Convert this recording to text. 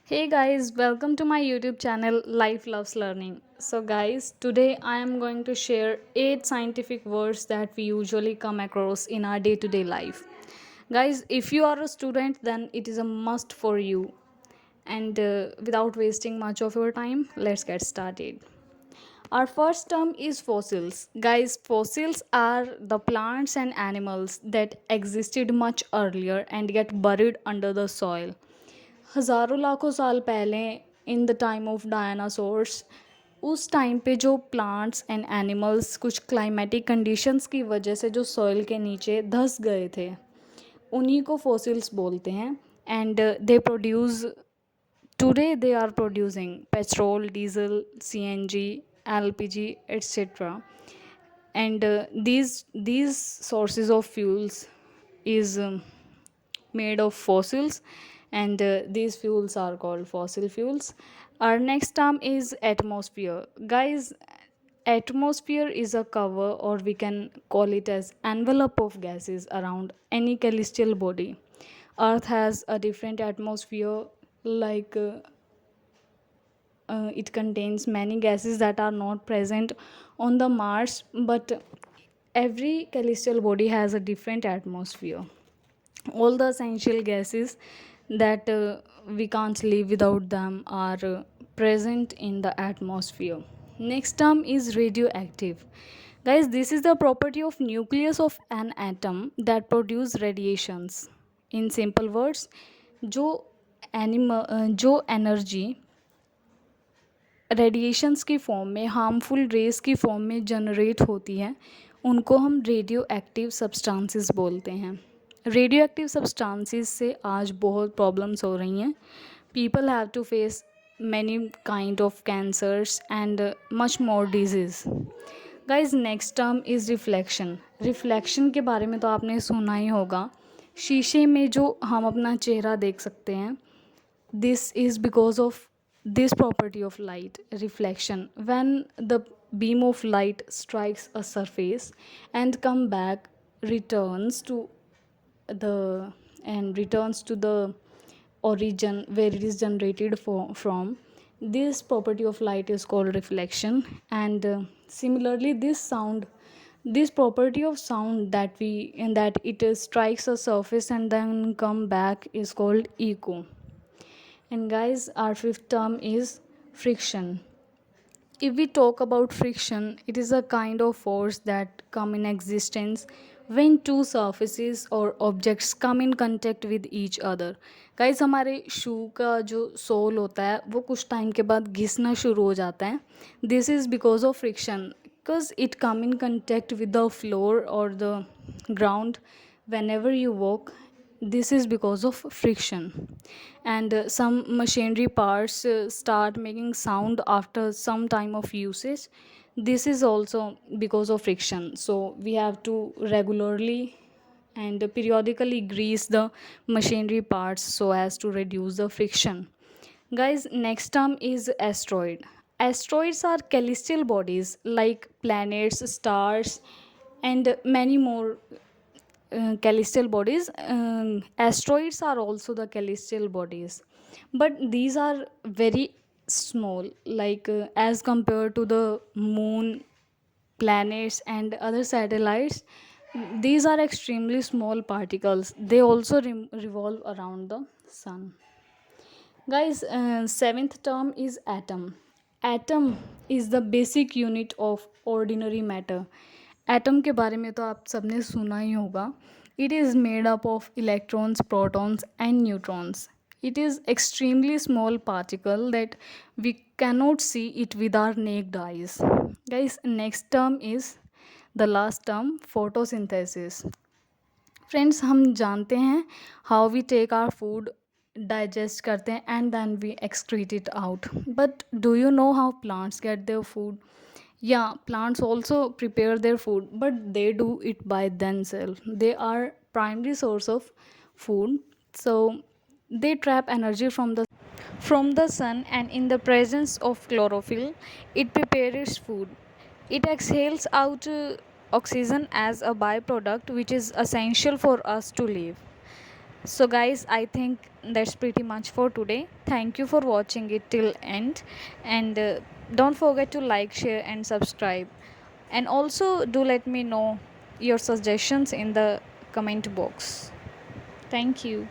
Hey guys, welcome to my YouTube channel Life Loves Learning. So guys, today I am going to share 8 scientific words that we usually come across in our day-to-day life. Guys, if you are a student, then it is a must for you. And without wasting much of your time, let's get started. Our first term is fossils. Guys, fossils are the plants and animals that existed much earlier and get buried under the soil. हज़ारों लाखों साल पहले in the time of dinosaurs उस time पे जो plants and animals कुछ climatic conditions की वजह से जो सॉइल के नीचे धंस गए थे उन्हीं को फॉसिल्स बोलते हैं and they produce today they are producing petrol diesel CNG LPG etcetera and these sources of fuels is made of fossils and these fuels are called fossil fuels. Our next term is atmosphere. Guys, atmosphere is a cover, or we can call it as envelope of gases around any celestial body. Earth has a different atmosphere, like it contains many gases that are not present on the Mars, but every celestial body has a different atmosphere. All the essential gases that we can't live without them are present in the atmosphere. Next term is radioactive. Guys, this is the property of nucleus of an atom that produce radiations. In simple words, जो जो energy radiations की form में, harmful race की form में generate होती है, उनको हम रेडियो एक्टिव सब्सटेंसेस बोलते हैं. रेडियो एक्टिव सब्सटेंसेस से आज बहुत प्रॉब्लम्स हो रही हैं. People have to face many kind of cancers and much more disease. Guys, next term is reflection. Reflection के बारे में तो आपने सुना ही होगा. शीशे में जो हम अपना चेहरा देख सकते हैं, this is because of this property of light, reflection. When the beam of light strikes a surface and come back, returns to the returns to the origin where it is generated from, this property of light is called reflection. And similarly, this property of sound that we in that it strikes a surface and then come back is called echo. And guys, our fifth term is friction. If we talk about friction, it is a kind of force that come in existence when two surfaces or objects come in contact with each other. Guys, हमारे शू का जो soul होता है वो कुछ time के बाद घिसना शुरू हो जाता है. This is because of friction, because it come in contact with the floor or the ground whenever you walk. This is because of friction. And some machinery parts start making sound after some time of usage. This is also because of friction, so we have to regularly and periodically grease the machinery parts so as to reduce the friction. Guys, next term is asteroid. Asteroids are celestial bodies like planets, stars, and many more celestial bodies. Asteroids are also the celestial bodies, but these are very small, like as compared to the moon, planets, and other satellites. These are extremely small particles. They also revolve around the sun. Guys, seventh term is atom. Atom is the basic unit of ordinary matter. Atom के बारे में तो आप सबने सुना ही होगा. It is made up of electrons, protons and neutrons. It is extremely small particle that we cannot see it with our naked eyes. Guys, next term is the last term, photosynthesis. Friends, हम जानते हैं how we take our food, digest करते हैं and then we excrete it out. But do you know how plants get their food? Yeah, plants also prepare their food, but they do it by themselves. They are primary source of food. So they trap energy from the sun, and in the presence of chlorophyll, it prepares food. It exhales out oxygen as a byproduct, which is essential for us to live. So guys, I think that's pretty much for today. Thank you for watching it till end, and don't forget to like, share and subscribe, and also do let me know your suggestions in the comment box. Thank you.